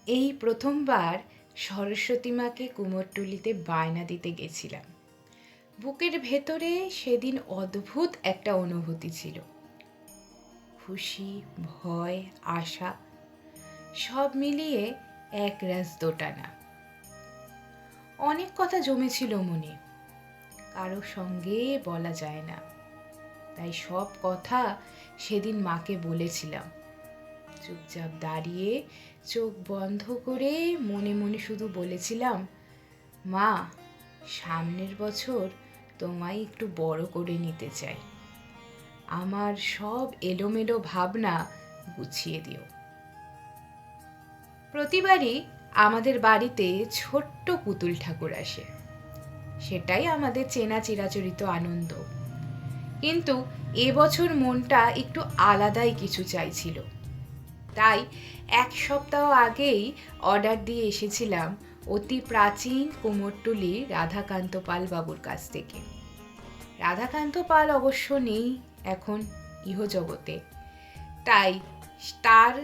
এই প্রথমবার সরস্বতী মাকে কুমোরটুলিতে বায়না দিতে গেছিলাম। বুকের ভেতরে সেদিন অদ্ভুত একটা অনুভূতি ছিল, খুশি, ভয়, আশা, সব মিলিয়ে একরাশ দোটানা। অনেক কথা জমেছিল মনে, কারো সঙ্গে বলা যায় না, তাই সব কথা সেদিন মাকে বলেছিলাম। চুপচাপ দাঁড়িয়ে চোখ বন্ধ করে মনে মনে শুধু বলেছিলাম, মা, সামনের বছর তোমায় একটু বড় করে নিতে চাই, আমার সব এলোমেলো ভাবনা গুছিয়ে দিও। প্রতিবারই আমাদের বাড়িতে ছোট্ট পুতুল ঠাকুর আসে, সেটাই আমাদের চেনা চিরাচরিত আনন্দ। কিন্তু এবছর মনটা একটু আলাদাই কিছু চাইছিল, তাই 1 সপ্তাহ আগেই অর্ডার দিয়ে এসেছিলাম অতি প্রাচীন কুমোরটুলি রাধাকান্ত পাল বাবুর কাছ থেকে। রাধাকান্ত পাল অবশ্য নেই এখন ইহজগতে, তাই তার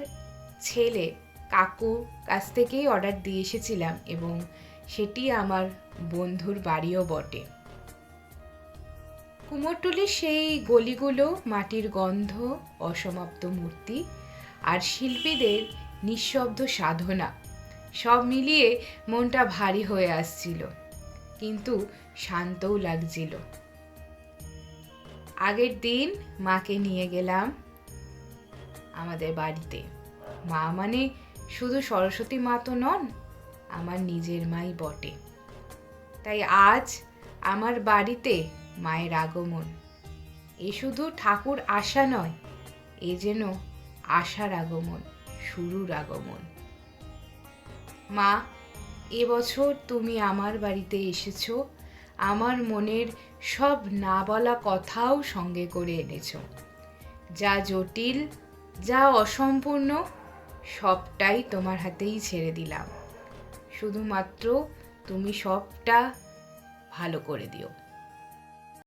ছেলে কাকুর কাছ থেকেই অর্ডার দিয়ে এসেছিলাম, এবং সেটি আমার বন্ধুর বাড়িও বটে। কুমোরটুলির সেই গলিগুলো, মাটির গন্ধ, অসমাপ্ত মূর্তি আর শিল্পীদের নিঃশব্দ সাধনা, সব মিলিয়ে মনটা ভারী হয়ে আসছিল, কিন্তু শান্তও লাগছিল। আগের দিন মাকে নিয়ে গেলাম আমাদের বাড়িতে। মা মানে শুধু সরস্বতী মা তো নন, আমার নিজের মাই বটে। তাই আজ আমার বাড়িতে মায়ের আগমন। এ শুধু ঠাকুর আসা নয়, এ যেন আশার আগমন, শুরুর আগমন। মা, এবছর তুমি আমার বাড়িতে এসেছো, আমার মনের সব না বলা কথাও সঙ্গে করে এনেছো। যা জটিল, যা অসম্পূর্ণ, সবটাই তোমার হাতেই ছেড়ে দিলাম। শুধুমাত্র তুমি সবটা ভালো করে দিও।